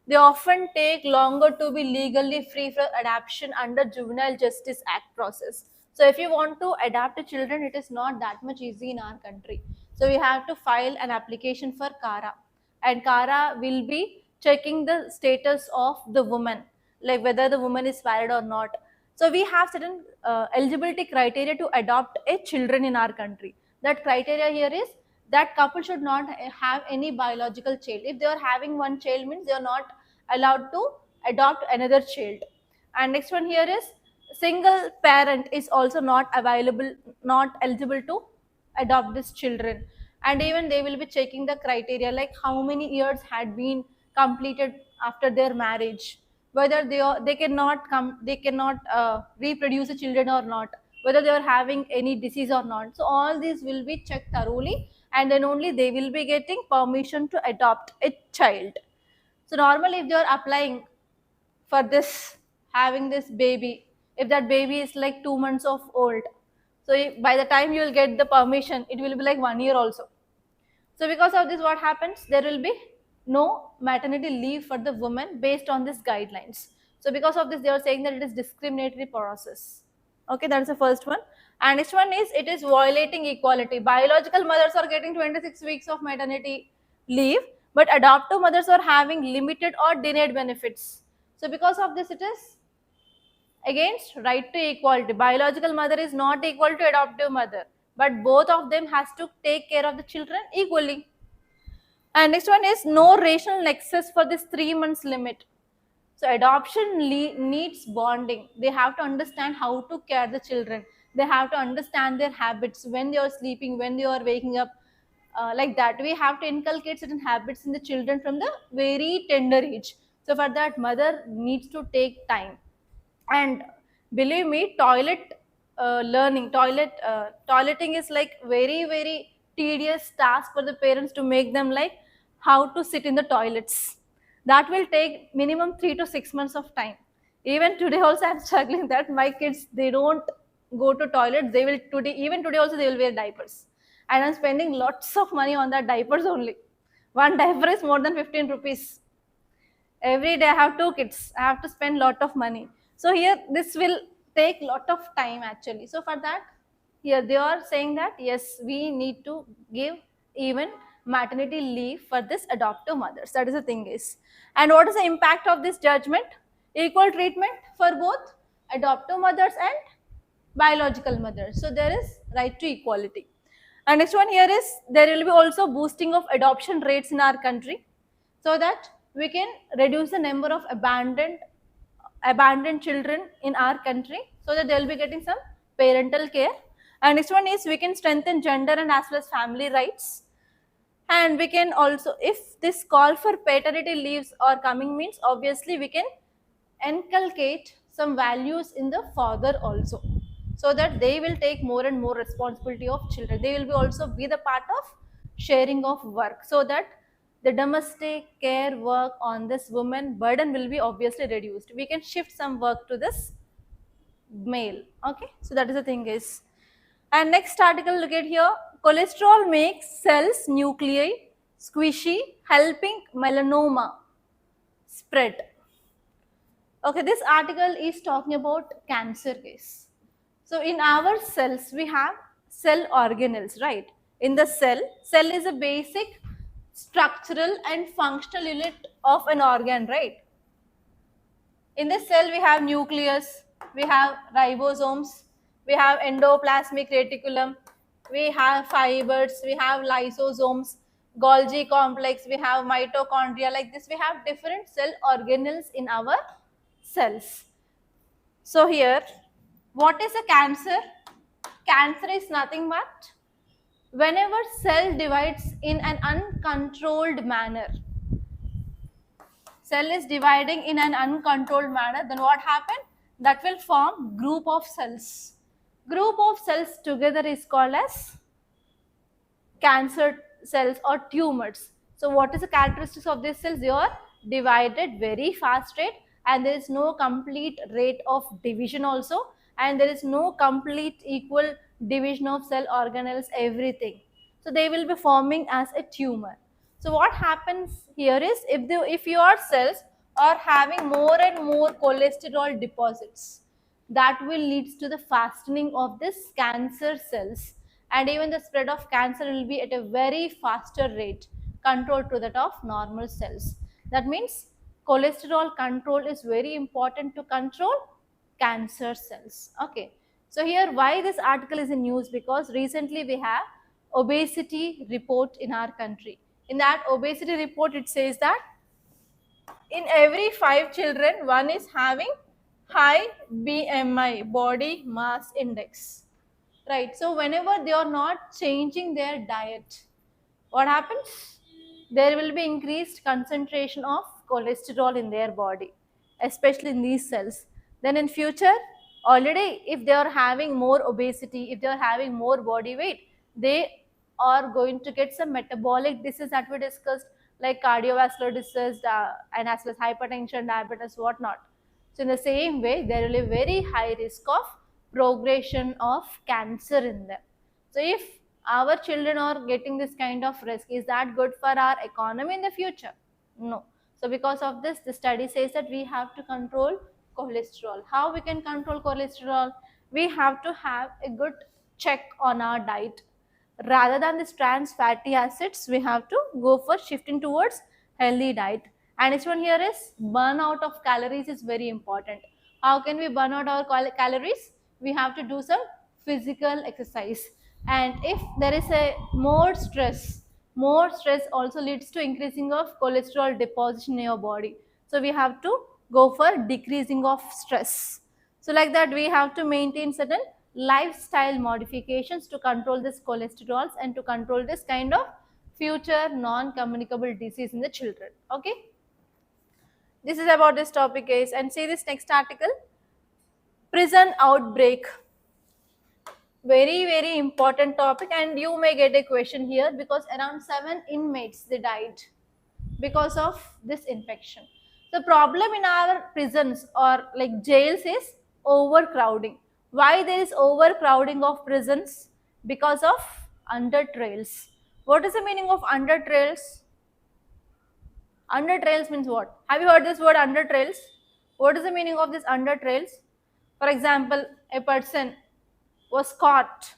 they often take longer to be legally free from adoption under Juvenile Justice Act process. So if you want to adopt a children, it is not that much easy in our country. So we have to file an application for CARA, and CARA will be checking the status of the woman, like whether the woman is valid or not. So we have certain eligibility criteria to adopt a children in our country. That criteria here is that couple should not have any biological child. If they are having one child, means they are not allowed to adopt another child. And next one here is single parent is also not available, not eligible to adopt these children. And even they will be checking the criteria, like how many years had been completed after their marriage, whether they cannot come, they cannot reproduce the children or not, whether they are having any disease or not. So all these will be checked thoroughly, and then only they will be getting permission to adopt a child. So normally if they are applying for this, having this baby, if that baby is like 2 months of old, so by the time you will get the permission, it will be like 1 year also. So because of this, what happens, there will be no maternity leave for the woman based on these guidelines. So because of this, they are saying that it is discriminatory process. Okay, that's the first one. And next one is, it is violating equality. Biological mothers are getting 26 weeks of maternity leave, but adoptive mothers are having limited or denied benefits. So because of this, it is against right to equality. Biological mother is not equal to adoptive mother, but both of them has to take care of the children equally. And next one is no rational nexus for this 3 months limit. So adoption needs bonding. They have to understand how to care the children. They have to understand their habits, when they are sleeping, when they are waking up, like that. We have to inculcate certain habits in the children from the very tender age. So for that, mother needs to take time. And believe me, toileting is like very tedious task for the parents to make them like how to sit in the toilets. That will take minimum 3 to 6 months of time. Even today also I'm struggling that my kids, they don't go to toilet. They will today, even today also they will wear diapers, and I'm spending lots of money on that diapers only. One diaper is more than 15 rupees. Every day I have 2 kids, I have to spend lot of money. So here this will take lot of time actually. So for that, here they are saying that yes, we need to give even maternity leave for this adoptive mothers. That is the thing is. And what is the impact of this judgment? Equal treatment for both adoptive mothers and biological mothers. So there is right to equality. And next one here is, there will be also boosting of adoption rates in our country, so that we can reduce the number of abandoned children in our country, so that they will be getting some parental care. And next one is, we can strengthen gender and as well as family rights. And we can also, if this call for paternity leaves are coming, means obviously we can inculcate some values in the father also, so that they will take more and more responsibility of children. They will be also be the part of sharing of work, so that the domestic care work on this woman burden will be obviously reduced. We can shift some work to this male. Okay, so that is the thing is. And next article, look at here. Cholesterol makes cells nuclei squishy, helping melanoma spread. Okay, this article is talking about cancer case. So in our cells, we have cell organelles, right? In the cell is a basic structural and functional unit of an organ, right? In the cell, we have nucleus, we have ribosomes, we have endoplasmic reticulum, we have fibers, we have lysosomes, Golgi complex, we have mitochondria. Like this, we have different cell organelles in our cells. So here, what is a cancer? Cancer is nothing but whenever cell divides in an uncontrolled manner. Cell is dividing in an uncontrolled manner, then what happened? That will form group of cells. Group of cells together is called as cancer cells or tumors. So what is the characteristics of these cells? They are divided very fast rate, and there is no complete rate of division also, and there is no complete equal division of cell organelles, everything. So they will be forming as a tumor. So what happens here is, if your cells are having more and more cholesterol deposits, that will leads to the fastening of this cancer cells, and even the spread of cancer will be at a very faster rate compared to that of normal cells. That means cholesterol control is very important to control cancer cells. Okay. So here why this article is in news, because recently we have obesity report in our country. In that obesity report it says that in every 5 children, one is having high BMI, body mass index. Right. So whenever they are not changing their diet, what happens? There will be increased concentration of cholesterol in their body, especially in these cells. Then in future, already if they are having more obesity, if they are having more body weight, they are going to get some metabolic disease that we discussed, like cardiovascular disease and as well as hypertension, diabetes, whatnot. So in the same way, there will be very high risk of progression of cancer in them. So if our children are getting this kind of risk, is that good for our economy in the future? No. So because of this, the study says that we have to control cholesterol. How we can control cholesterol? We have to have a good check on our diet. Rather than this trans fatty acids, we have to go for shifting towards healthy diet. And this one here is burnout of calories is very important. How can we burn out our calories? We have to do some physical exercise. And if there is a more stress also leads to increasing of cholesterol deposition in your body. So we have to go for decreasing of stress. So like that we have to maintain certain lifestyle modifications to control this cholesterols and to control this kind of future non-communicable disease in the children. Okay. This is about this topic guys, and see this next article. Prison outbreak. Very important topic, and you may get a question here because around 7 inmates they died because of this infection. The problem in our prisons or like jails is overcrowding. Why there is overcrowding of prisons? Because of under trails. What is the meaning of under trails? Under trails means what? Have you heard this word under trails? What is the meaning of this under trails? For example, a person was caught.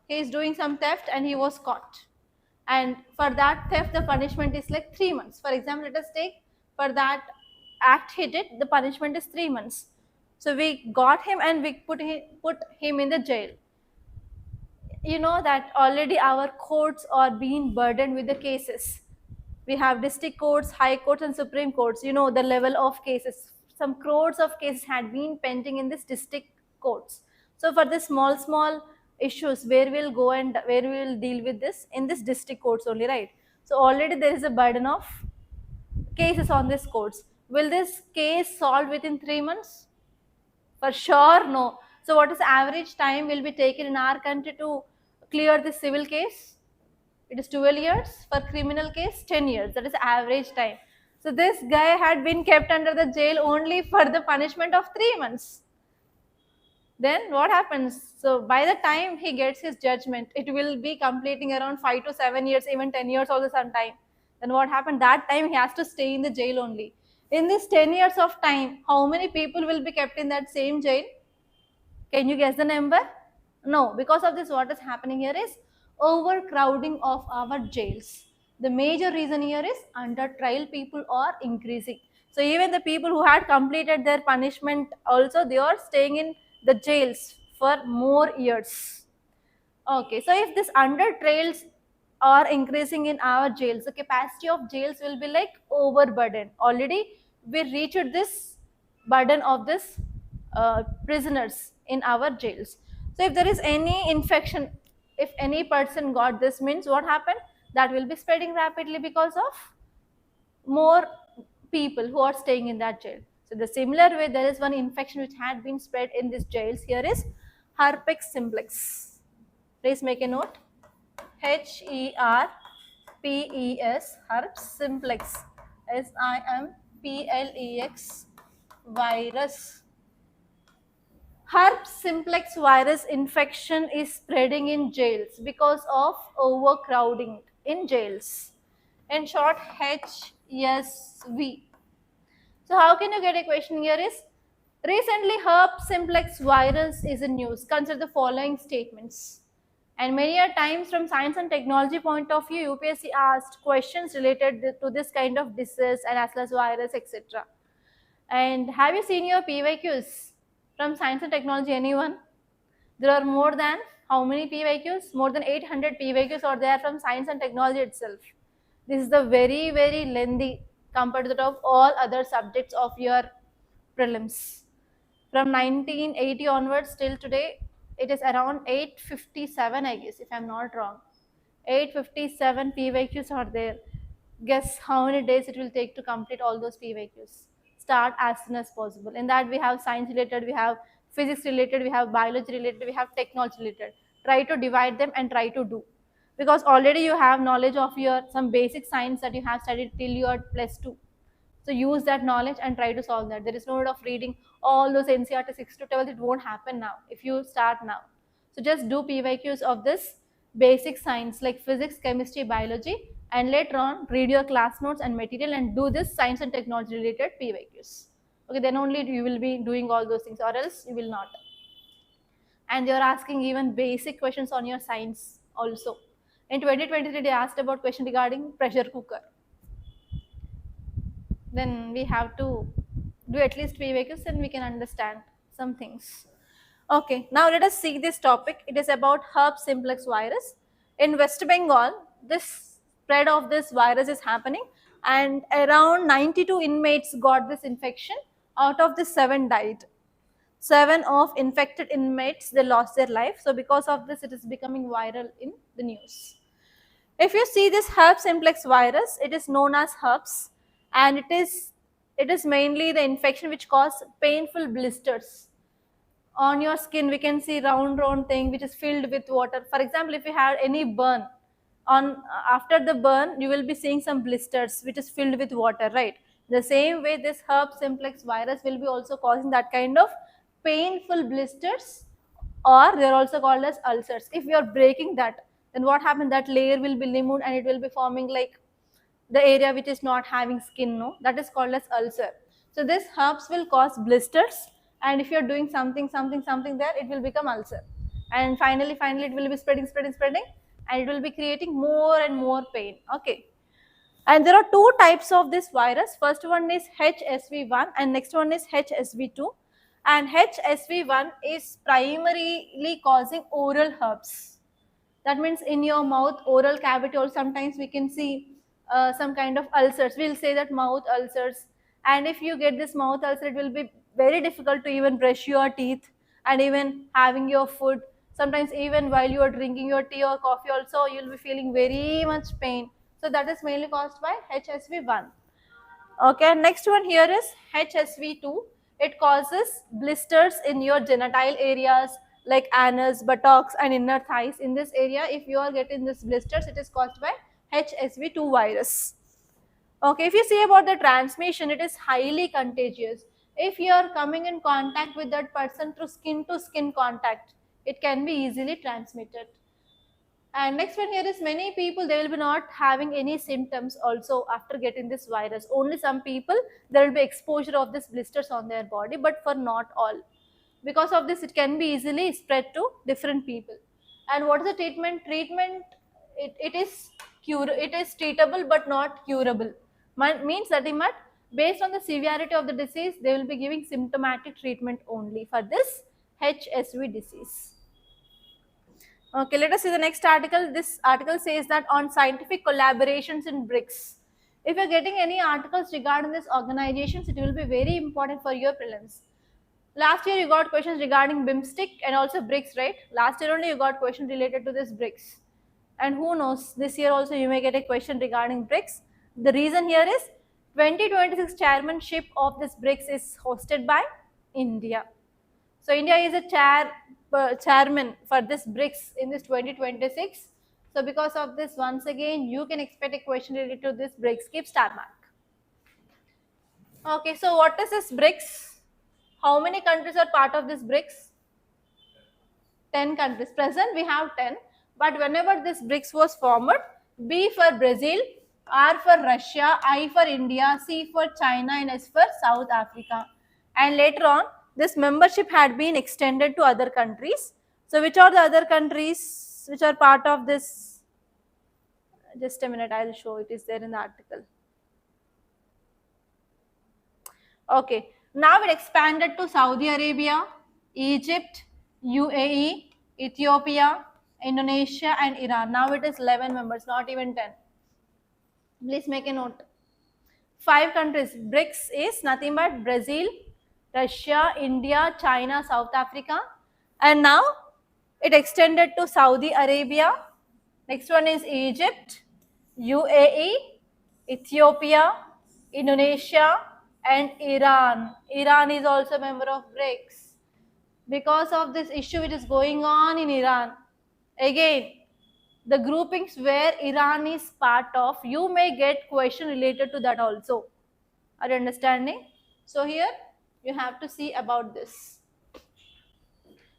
He is doing some theft and he was caught. And for that theft, the punishment is like 3 months. For example, let us take for that act he did, the punishment is 3 months. So we got him and we put him in the jail. You know that already our courts are being burdened with the cases. We have district courts, high courts and supreme courts. You know the level of cases. Some crores of cases had been pending in this district courts. So for the small issues, where we'll go and where we will deal with this in this district courts only, right? So already there is a burden of cases on this courts. Will this case solve within 3 months? For sure, no. So what is the average time will be taken in our country to clear this civil case? It is 12 years. For criminal case, 10 years. That is average time. So this guy had been kept under the jail only for the punishment of 3 months. Then what happens? So by the time he gets his judgment, it will be completing around 5 to 7 years, even 10 years also sometime. Then what happened? That time he has to stay in the jail only. In this 10 years of time, how many people will be kept in that same jail? Can you guess the number? No, because of this what is happening here is overcrowding of our jails. The major reason here is under trial people are increasing. So even the people who had completed their punishment also they are staying in the jails for more years. Okay, so if this under trails are increasing in our jails, the capacity of jails will be like overburdened. Already we reached this burden of this prisoners in our jails. So if there is any infection, if any person got this, means what happened? That will be spreading rapidly because of more people who are staying in that jail. So the similar way, there is one infection which had been spread in these jails. Here is herpes simplex. Please make a note. HERPES, herpes simplex, SIMPLEX virus. Herpes simplex virus infection is spreading in jails because of overcrowding in jails. In short, HSV. So how can you get a question here is, recently herpes simplex virus is in news. Consider the following statements. And many a times from science and technology point of view, UPSC asked questions related to this kind of disease and as well as virus, etc. And have you seen your PYQs from science and technology? Anyone? There are more than how many PYQs? More than 800 PYQs are there from science and technology itself. This is the very lengthy compared to that of all other subjects of your prelims. From 1980 onwards till today, it is around 857, I guess, if I'm not wrong. 857 PYQs are there. Guess how many days it will take to complete all those PYQs? Start as soon as possible. In that we have science related, we have physics related, we have biology related, we have technology related. Try to divide them and try to do. Because already you have knowledge of your some basic science that you have studied till you are +2. So use that knowledge and try to solve that. There is no need of reading all those NCERT 6 to 12. It won't happen now if you start now. So just do PYQs of this basic science like physics, chemistry, biology, and later on read your class notes and material and do this science and technology related PYQs. Okay, then only you will be doing all those things, or else you will not. And they are asking even basic questions on your science also. In 2023, they asked about question regarding pressure cooker. Then we have to do at least PYQs and we can understand some things. Okay, now let us see this topic. It is about herb simplex virus. In West Bengal, this spread of this virus is happening and around 92 inmates got this infection. Out of the 7 died. 7 of infected inmates, they lost their life. So because of this, it is becoming viral in the news. If you see this herb simplex virus, it is known as herpes, and it is mainly the infection which causes painful blisters on your skin. We can see round thing which is filled with water. For example, if you have any burn, on after the burn you will be seeing some blisters which is filled with water, right? The same way this herb simplex virus will be also causing that kind of painful blisters, or they are also called as ulcers. If you are breaking that, then what happens, that layer will be removed and it will be forming like the area which is not having skin, no, that is called as ulcer. So this herbs will cause blisters, and if you are doing something there, it will become ulcer, and finally it will be spreading, and it will be creating more and more pain. Okay, and there are 2 types of this virus. First one is HSV1 and next one is HSV2. And HSV1 is primarily causing oral herpes. That means in your mouth, oral cavity, or sometimes we can see some kind of ulcers. We'll say that mouth ulcers. And if you get this mouth ulcer, it will be very difficult to even brush your teeth and even having your food. Sometimes even while you are drinking your tea or coffee also, you'll be feeling very much pain. So that is mainly caused by HSV1. Okay, next one here is HSV2. It causes blisters in your genital areas like anus, buttocks and inner thighs. In this area, if you are getting this blisters, it is caused by HSV2 virus. Okay, if you see about the transmission, it is highly contagious. If you are coming in contact with that person through skin to skin contact, it can be easily transmitted. And next one here is many people, they will be not having any symptoms also after getting this virus. Only some people, there will be exposure of this blisters on their body, but for not all. Because of this, it can be easily spread to different people. And what is the treatment? It is treatable but not curable. Means that based on the severity of the disease, they will be giving symptomatic treatment only for this HSV disease. Okay, let us see the next article. This article says that on scientific collaborations in BRICS. If you are getting any articles regarding these organizations, it will be very important for your prelims. Last year you got questions regarding BIMSTIC and also BRICS, right? Last year only you got question related to this BRICS. And who knows, this year also you may get a question regarding BRICS. The reason here is 2026 chairmanship of this BRICS is hosted by India. So India is a chairman for this BRICS in this 2026. So because of this, once again, you can expect a question related to this BRICS. Keep star mark. Okay, so what is this BRICS? How many countries are part of this BRICS? 10 countries. Present we have 10. But whenever this BRICS was formed, B for Brazil, R for Russia, I for India, C for China, and S for South Africa. And later on, this membership had been extended to other countries. So which are the other countries? which are part of this. Just a minute, I'll show it is there in the article. Okay, now it expanded to Saudi Arabia, Egypt, UAE, Ethiopia, Indonesia and Iran. Now it is 11 members, not even 10. Please make a note. 5 countries. BRICS is nothing but Brazil, Russia, India, China, South Africa. And now it extended to Saudi Arabia. Next one is Egypt, UAE, Ethiopia, Indonesia and Iran. Iran is also a member of BRICS. Because of this issue which is going on in Iran, again, the groupings where Iran is part of, you may get question related to that also. Are you understanding? So here you have to see about this.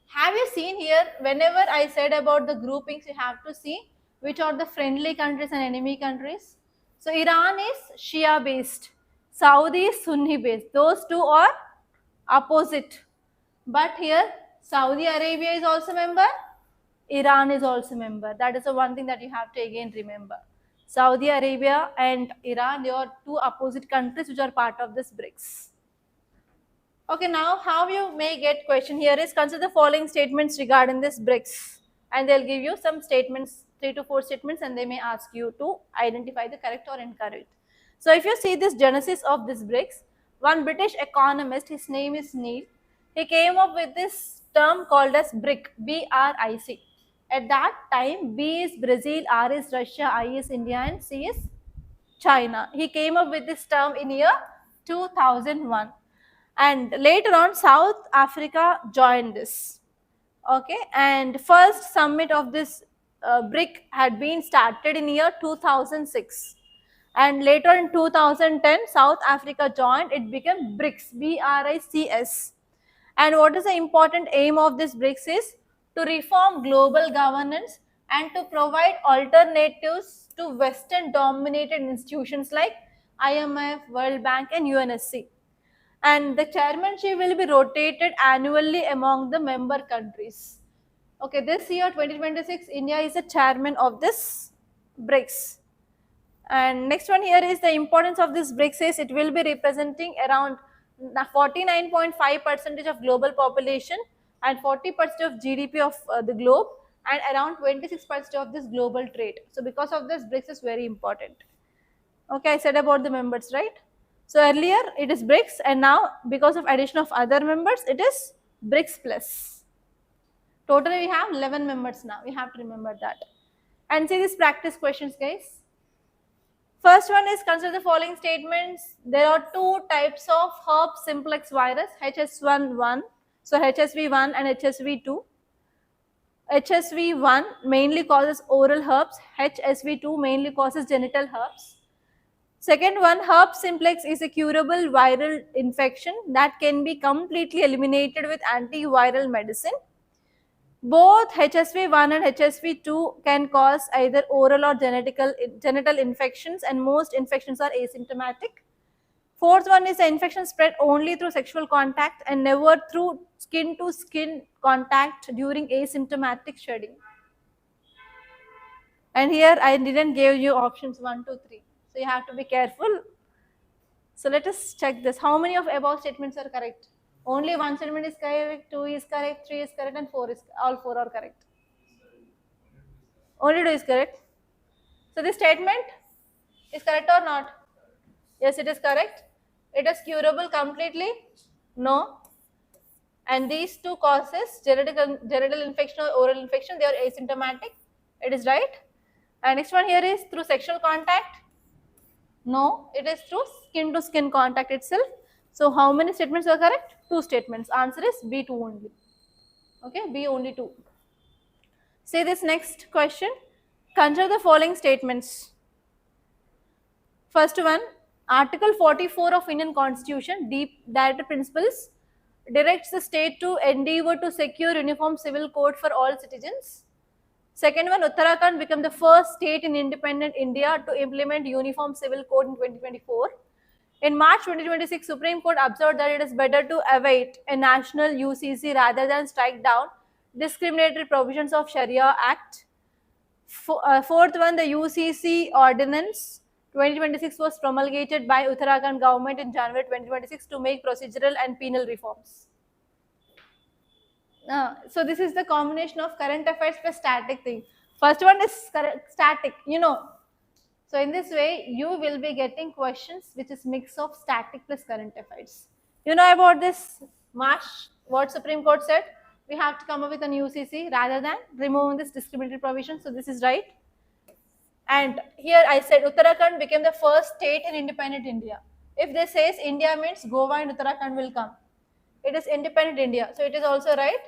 Have you seen here, whenever I said about the groupings, you have to see which are the friendly countries and enemy countries. So Iran is Shia based, Saudi is Sunni based. Those two are opposite. But here Saudi Arabia is also member, Iran is also member. That is the one thing that you have to again remember. Saudi Arabia and Iran, they are two opposite countries which are part of this BRICS. Okay, now how you may get question here is consider the following statements regarding this BRICS, and they'll give you some statements, 3 to 4 statements, and they may ask you to identify the correct or incorrect. So if you see this genesis of this BRICS, one British economist, his name is Neil, he came up with this term called as BRIC, B-R-I-C. At that time, B is Brazil, R is Russia, I is India and C is China. He came up with this term in year 2001. And later on South Africa joined this. Okay, and first summit of this BRIC had been started in year 2006, and later in 2010 South Africa joined, it became BRICS, B-R-I-C-S. And what is the important aim of this BRICS is to reform global governance and to provide alternatives to Western dominated institutions like IMF, World Bank and UNSC. And the chairmanship will be rotated annually among the member countries. Okay, this year 2026, India is the chairman of this BRICS. And next one here is the importance of this BRICS is it will be representing around 49.5% of global population and 40% of GDP of the globe and around 26% of this global trade. So because of this, BRICS is very important. Okay, I said about the members, right? So earlier it is BRICS, and now because of addition of other members, it is BRICS plus. Totally we have 11 members now. We have to remember that. And see these practice questions, guys. First one is consider the following statements. There are 2 types of herpes simplex virus, HSV1, so HSV1 and HSV2. HSV1 mainly causes oral herpes, HSV2 mainly causes genital herpes. Second one, herpes simplex is a curable viral infection that can be completely eliminated with antiviral medicine. Both HSV1 and HSV2 can cause either oral or genital infections, and most infections are asymptomatic. Fourth one is the infection spread only through sexual contact and never through skin to skin contact during asymptomatic shedding. And here I didn't give you options 1, 2, 3. So you have to be careful. So let us check this. How many of above statements are correct? Only 1 statement is correct, 2 is correct, 3 is correct and 4 is, all 4 are correct. Only 2 is correct. So this statement is correct or not? Yes, it is correct. It is curable completely? No. And these 2 causes, genital infection or oral infection, they are asymptomatic. It is right. And next one here is through sexual contact. No, it is through skin to skin contact itself. So how many statements are correct? 2 statements. Answer is B2 only. Okay, B only 2. See this next question. Consider the following statements. First one, Article 44 of Indian Constitution, Deep Directive Principles, directs the state to endeavor to secure uniform civil code for all citizens. Second one, Uttarakhand became the first state in independent India to implement uniform civil code in 2024. In March 2026, Supreme Court observed that it is better to await a national UCC rather than strike down discriminatory provisions of Sharia Act. Fourth one, the UCC ordinance 2026 was promulgated by Uttarakhand government in January 2026 to make procedural and penal reforms. So this is the combination of current affairs plus static thing. First one is static, you know. So in this way, you will be getting questions which is mix of static plus current affairs. You know about this March, what Supreme Court said? We have to come up with an UCC rather than removing this discriminatory provision. So this is right. And here I said Uttarakhand became the first state in independent India. If they says India means Goa and Uttarakhand will come. It is independent India. So it is also right.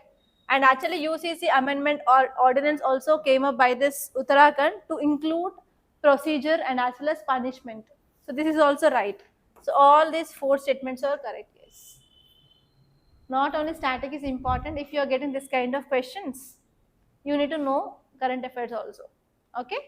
And actually UCC amendment or ordinance also came up by this Uttarakhand to include procedure and as well as punishment. So this is also right. So all these four statements are correct. Yes. Not only static is important, if you are getting this kind of questions, you need to know current affairs also. Okay.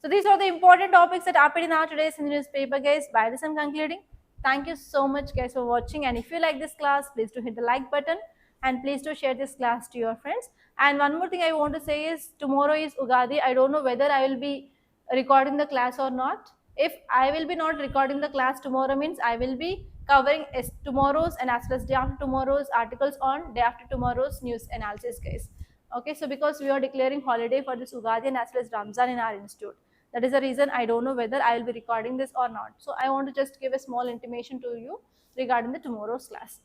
So these are the important topics that happened in our today's newspaper, guys. By this I'm concluding. Thank you so much, guys, for watching. And if you like this class, please do hit the like button and please do share this class to your friends. And one more thing I want to say is tomorrow is Ugadi. I don't know whether I will be recording the class or not. If I will be not recording the class tomorrow means I will be covering tomorrow's and as well as day after tomorrow's articles on day after tomorrow's news analysis, guys. Okay, so because we are declaring holiday for this Ugadi and as well as Ramzan in our institute. That is the reason I don't know whether I will be recording this or not. So I want to just give a small intimation to you regarding the tomorrow's class.